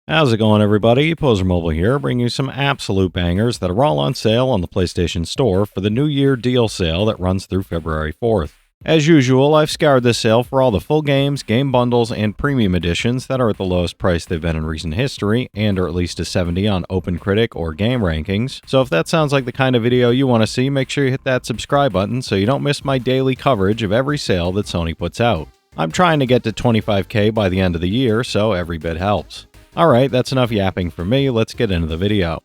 How's it going, everybody? Pozermobil here, bringing you some absolute bangers that are all on sale on the PlayStation Store for the New Year deal sale that runs through February 4th. As usual, I've scoured this sale for all the full games, game bundles, and premium editions that are at the lowest price they've been in recent history, and are at least a 70 on OpenCritic or Game Rankings. So if that sounds like the kind of video you want to see, make sure you hit that subscribe button so you don't miss my daily coverage of every sale that Sony puts out. I'm trying to get to 25K by the end of the year, so every bit helps. Alright, that's enough yapping for me, let's get into the video.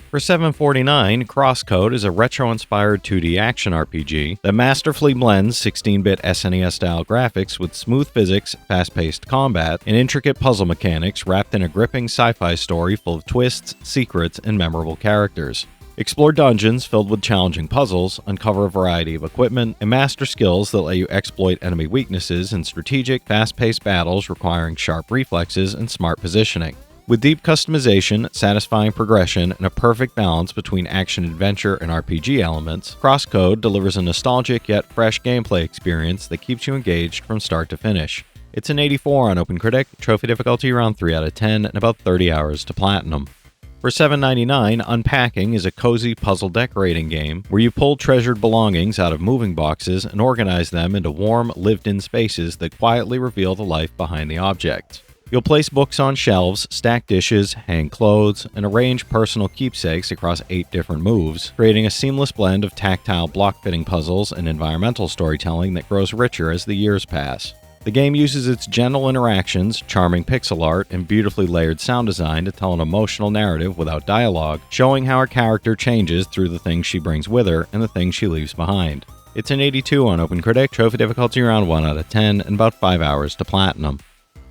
For $7.49, CrossCode is a retro-inspired 2D action RPG that masterfully blends 16-bit SNES-style graphics with smooth physics, fast-paced combat, and intricate puzzle mechanics wrapped in a gripping sci-fi story full of twists, secrets, and memorable characters. Explore dungeons filled with challenging puzzles, uncover a variety of equipment, and master skills that let you exploit enemy weaknesses in strategic, fast-paced battles requiring sharp reflexes and smart positioning. With deep customization, satisfying progression, and a perfect balance between action-adventure and RPG elements, CrossCode delivers a nostalgic yet fresh gameplay experience that keeps you engaged from start to finish. It's an 84 on OpenCritic, trophy difficulty around 3 out of 10, and about 30 hours to platinum. For $7.99, Unpacking is a cozy puzzle decorating game where you pull treasured belongings out of moving boxes and organize them into warm, lived-in spaces that quietly reveal the life behind the objects. You'll place books on shelves, stack dishes, hang clothes, and arrange personal keepsakes across 8 different moves, creating a seamless blend of tactile block-fitting puzzles and environmental storytelling that grows richer as the years pass. The game uses its gentle interactions, charming pixel art, and beautifully layered sound design to tell an emotional narrative without dialogue, showing how our character changes through the things she brings with her and the things she leaves behind. It's an 82 on OpenCritic, trophy difficulty around 1 out of 10, and about 5 hours to platinum.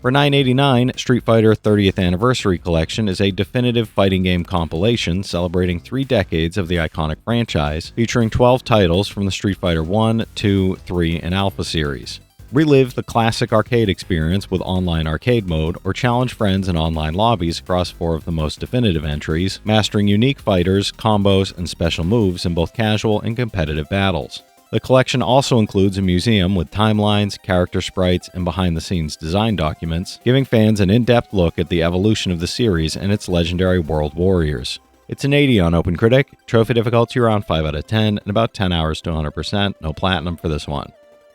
For $9.89, Street Fighter 30th Anniversary Collection is a definitive fighting game compilation celebrating 3 decades of the iconic franchise, featuring 12 titles from the Street Fighter 1, 2, 3, and Alpha series. Relive the classic arcade experience with online arcade mode, or challenge friends in online lobbies across 4 of the most definitive entries, mastering unique fighters, combos, and special moves in both casual and competitive battles. The collection also includes a museum with timelines, character sprites, and behind-the-scenes design documents, giving fans an in-depth look at the evolution of the series and its legendary world warriors. It's an 80 on OpenCritic, trophy difficulty around 5 out of 10, and about 10 hours to 100%, no platinum for this one.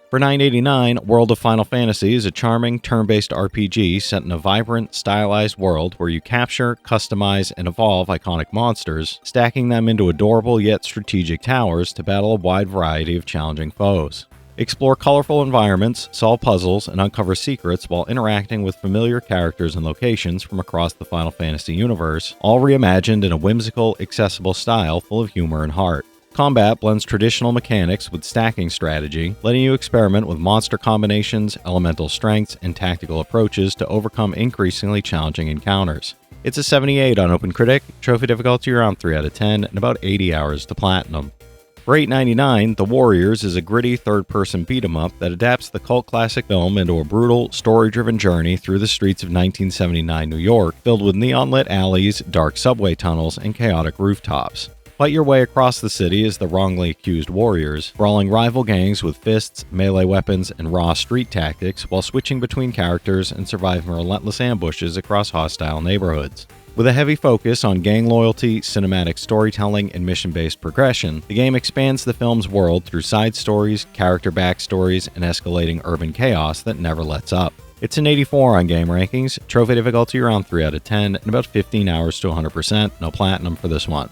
For $9.89, World of Final Fantasy is a charming, turn-based RPG set in a vibrant, stylized world where you capture, customize, and evolve iconic monsters, stacking them into adorable yet strategic towers to battle a wide variety of challenging foes. Explore colorful environments, solve puzzles, and uncover secrets while interacting with familiar characters and locations from across the Final Fantasy universe, all reimagined in a whimsical, accessible style full of humor and heart. Combat blends traditional mechanics with stacking strategy, letting you experiment with monster combinations, elemental strengths, and tactical approaches to overcome increasingly challenging encounters. It's a 78 on OpenCritic, trophy difficulty around 3 out of 10, and about 80 hours to platinum. For $8.99, The Warriors is a gritty third-person beat-em-up that adapts the cult classic film into a brutal, story-driven journey through the streets of 1979 New York, filled with neon-lit alleys, dark subway tunnels, and chaotic rooftops. Fight your way across the city as the wrongly accused warriors, brawling rival gangs with fists, melee weapons, and raw street tactics while switching between characters and surviving relentless ambushes across hostile neighborhoods. With a heavy focus on gang loyalty, cinematic storytelling, and mission-based progression, the game expands the film's world through side stories, character backstories, and escalating urban chaos that never lets up. It's an 84 on Game Rankings, trophy difficulty around 3 out of 10, and about 15 hours to 100%, no platinum for this one.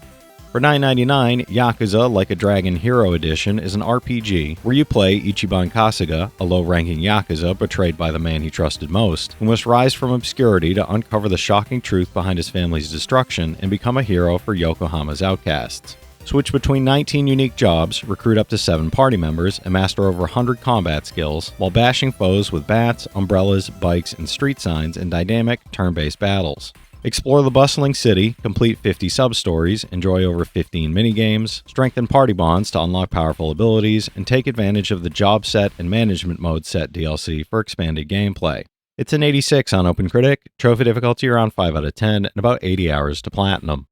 For $9.99, Yakuza Like a Dragon Hero Edition is an RPG where you play Ichiban Kasuga, a low-ranking Yakuza betrayed by the man he trusted most, who must rise from obscurity to uncover the shocking truth behind his family's destruction and become a hero for Yokohama's outcasts. Switch between 19 unique jobs, recruit up to 7 party members, and master over 100 combat skills, while bashing foes with bats, umbrellas, bikes, and street signs in dynamic, turn-based battles. Explore the bustling city, complete 50 sub-stories, enjoy over 15 minigames, strengthen party bonds to unlock powerful abilities, and take advantage of the Job Set and Management Mode Set DLC for expanded gameplay. It's an 86 on OpenCritic, trophy difficulty around 5 out of 10, and about 80 hours to platinum.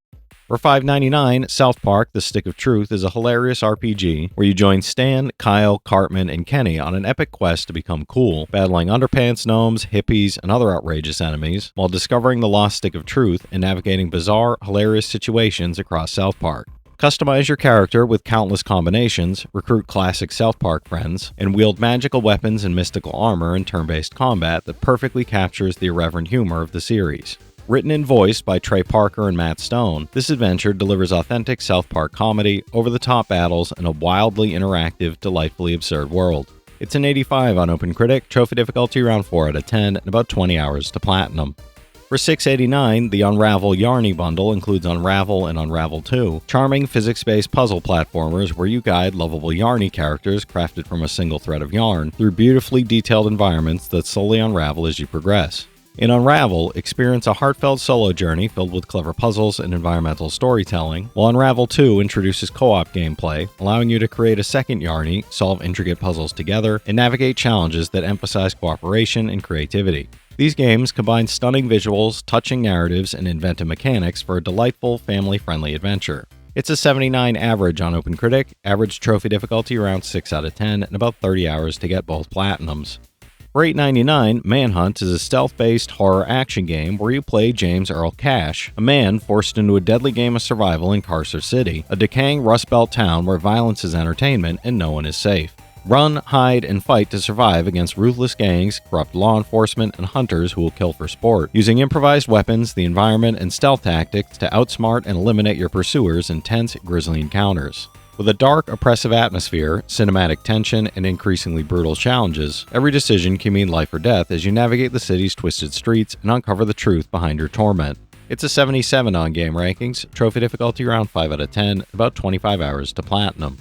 For $5.99, South Park: The Stick of Truth is a hilarious RPG where you join Stan, Kyle, Cartman, and Kenny on an epic quest to become cool, battling underpants gnomes, hippies, and other outrageous enemies, while discovering the lost stick of truth and navigating bizarre, hilarious situations across South Park. Customize your character with countless combinations, recruit classic South Park friends, and wield magical weapons and mystical armor in turn-based combat that perfectly captures the irreverent humor of the series. Written and voiced by Trey Parker and Matt Stone, this adventure delivers authentic South Park comedy, over-the-top battles, and a wildly interactive, delightfully absurd world. It's an 85 on OpenCritic, trophy difficulty around 4 out of 10, and about 20 hours to platinum. For $6.89, the Unravel Yarny Bundle includes Unravel and Unravel 2, charming physics-based puzzle platformers where you guide lovable Yarny characters crafted from a single thread of yarn through beautifully detailed environments that slowly unravel as you progress. In Unravel, experience a heartfelt solo journey filled with clever puzzles and environmental storytelling, while Unravel 2 introduces co-op gameplay, allowing you to create a second Yarny, solve intricate puzzles together, and navigate challenges that emphasize cooperation and creativity. These games combine stunning visuals, touching narratives, and inventive mechanics for a delightful, family-friendly adventure. It's a 79 average on OpenCritic, average trophy difficulty around 6 out of 10, and about 30 hours to get both platinums. For $8.99, Manhunt is a stealth-based horror action game where you play James Earl Cash, a man forced into a deadly game of survival in Carcer City, a decaying Rust Belt town where violence is entertainment and no one is safe. Run, hide, and fight to survive against ruthless gangs, corrupt law enforcement, and hunters who will kill for sport, using improvised weapons, the environment, and stealth tactics to outsmart and eliminate your pursuers in tense, grisly encounters. With a dark, oppressive atmosphere, cinematic tension, and increasingly brutal challenges, every decision can mean life or death as you navigate the city's twisted streets and uncover the truth behind your torment. It's a 77 on game rankings, trophy difficulty around 5 out of 10, about 25 hours to platinum.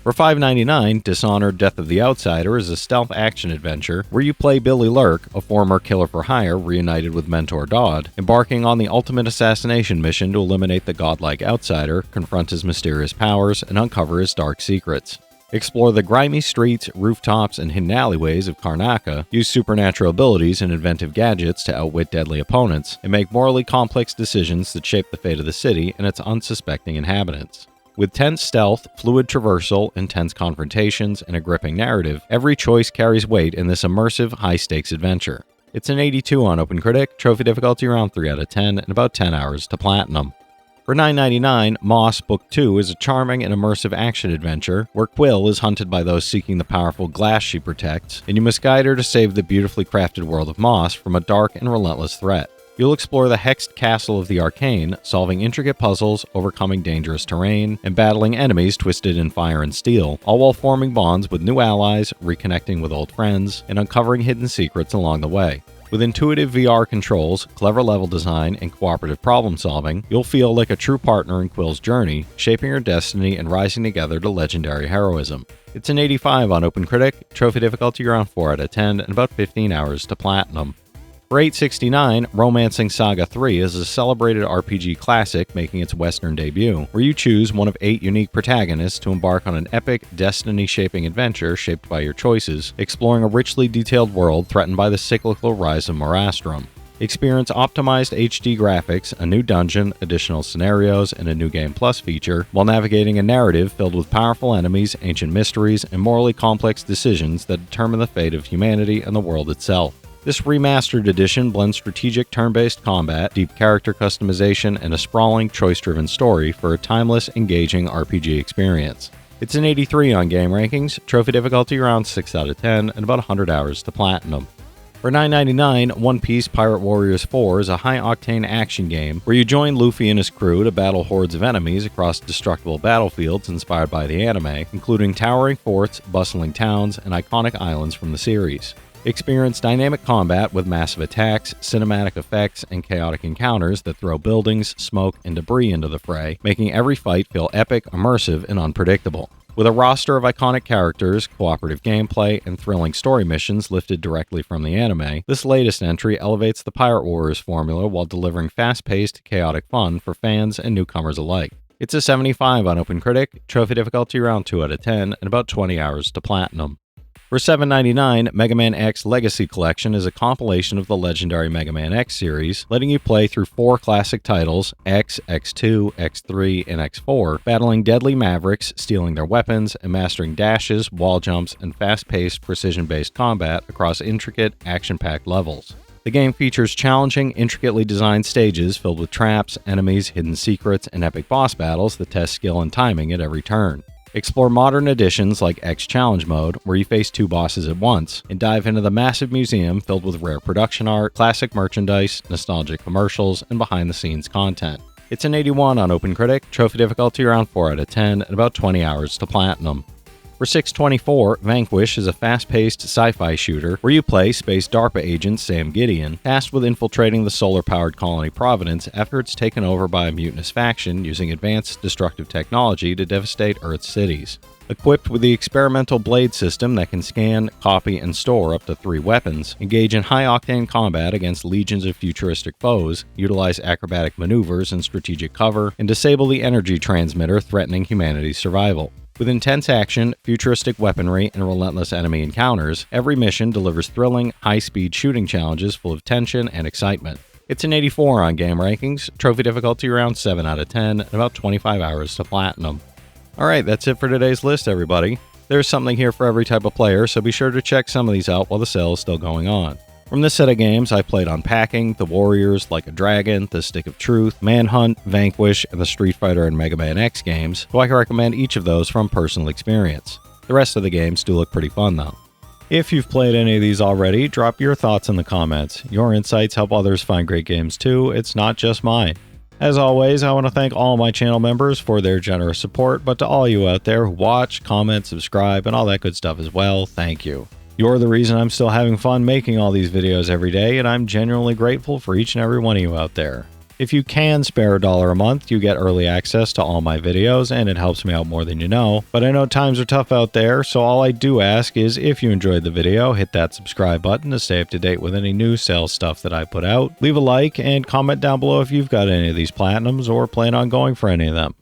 For $5.99, Dishonored: Death of the Outsider is a stealth action adventure where you play Billy Lurk, a former killer-for-hire reunited with mentor Dodd, embarking on the ultimate assassination mission to eliminate the godlike outsider, confront his mysterious powers, and uncover his dark secrets. Explore the grimy streets, rooftops, and hidden alleyways of Karnaca, use supernatural abilities and inventive gadgets to outwit deadly opponents, and make morally complex decisions that shape the fate of the city and its unsuspecting inhabitants. With tense stealth, fluid traversal, intense confrontations, and a gripping narrative, every choice carries weight in this immersive, high-stakes adventure. It's an 82 on OpenCritic, trophy difficulty around 3 out of 10, and about 10 hours to platinum. For $9.99, Moss Book 2 is a charming and immersive action-adventure where Quill is hunted by those seeking the powerful glass she protects, and you must guide her to save the beautifully crafted world of Moss from a dark and relentless threat. You'll explore the hexed castle of the Arcane, solving intricate puzzles, overcoming dangerous terrain, and battling enemies twisted in fire and steel, all while forming bonds with new allies, reconnecting with old friends, and uncovering hidden secrets along the way. With intuitive VR controls, clever level design, and cooperative problem solving, you'll feel like a true partner in Quill's journey, shaping her destiny and rising together to legendary heroism. It's an 85 on OpenCritic, trophy difficulty around 4 out of 10, and about 15 hours to platinum. For $8.69, Romancing Saga 3 is a celebrated RPG classic making its Western debut, where you choose one of 8 unique protagonists to embark on an epic, destiny-shaping adventure shaped by your choices, exploring a richly detailed world threatened by the cyclical rise of Morastrum. Experience optimized HD graphics, a new dungeon, additional scenarios, and a new Game Plus feature, while navigating a narrative filled with powerful enemies, ancient mysteries, and morally complex decisions that determine the fate of humanity and the world itself. This remastered edition blends strategic turn-based combat, deep character customization, and a sprawling, choice-driven story for a timeless, engaging RPG experience. It's an 83 on game rankings, trophy difficulty around 6 out of 10, and about 100 hours to platinum. For $9.99, One Piece Pirate Warriors 4 is a high-octane action game where you join Luffy and his crew to battle hordes of enemies across destructible battlefields inspired by the anime, including towering forts, bustling towns, and iconic islands from the series. Experience dynamic combat with massive attacks, cinematic effects, and chaotic encounters that throw buildings, smoke, and debris into the fray, making every fight feel epic, immersive, and unpredictable. With a roster of iconic characters, cooperative gameplay, and thrilling story missions lifted directly from the anime, this latest entry elevates the Pirate Warriors formula while delivering fast-paced, chaotic fun for fans and newcomers alike. It's a 75 on OpenCritic, trophy difficulty around 2 out of 10, and about 20 hours to platinum. For $7.99, Mega Man X Legacy Collection is a compilation of the legendary Mega Man X series, letting you play through 4 classic titles, X, X2, X3, and X4, battling deadly mavericks, stealing their weapons, and mastering dashes, wall jumps, and fast-paced, precision-based combat across intricate, action-packed levels. The game features challenging, intricately designed stages filled with traps, enemies, hidden secrets, and epic boss battles that test skill and timing at every turn. Explore modern additions like X Challenge Mode, where you face 2 bosses at once, and dive into the massive museum filled with rare production art, classic merchandise, nostalgic commercials, and behind-the-scenes content. It's an 81 on OpenCritic, trophy difficulty around 4 out of 10, and about 20 hours to platinum. For $6.24, Vanquish is a fast-paced sci-fi shooter where you play space DARPA agent Sam Gideon, tasked with infiltrating the solar-powered colony Providence after it's taken over by a mutinous faction using advanced destructive technology to devastate Earth's cities. Equipped with the experimental blade system that can scan, copy, and store up to 3 weapons, engage in high-octane combat against legions of futuristic foes, utilize acrobatic maneuvers and strategic cover, and disable the energy transmitter threatening humanity's survival. With intense action, futuristic weaponry, and relentless enemy encounters, every mission delivers thrilling, high-speed shooting challenges full of tension and excitement. It's an 84 on game rankings, trophy difficulty around 7 out of 10, and about 25 hours to platinum. Alright, that's it for today's list, everybody. There's something here for every type of player, so be sure to check some of these out while the sale is still going on. From this set of games, I played Unpacking, The Warriors, Like a Dragon, The Stick of Truth, Manhunt, Vanquish, and the Street Fighter and Mega Man X games, so I can recommend each of those from personal experience. The rest of the games do look pretty fun though. If you've played any of these already, drop your thoughts in the comments. Your insights help others find great games too, it's not just mine. As always, I want to thank all my channel members for their generous support, but to all you out there who watch, comment, subscribe, and all that good stuff as well, thank you. You're the reason I'm still having fun making all these videos every day, and I'm genuinely grateful for each and every one of you out there. If you can spare $1 a month, you get early access to all my videos, and it helps me out more than you know. But I know times are tough out there, so all I do ask is if you enjoyed the video, hit that subscribe button to stay up to date with any new sales stuff that I put out. Leave a like, and comment down below if you've got any of these platinums or plan on going for any of them.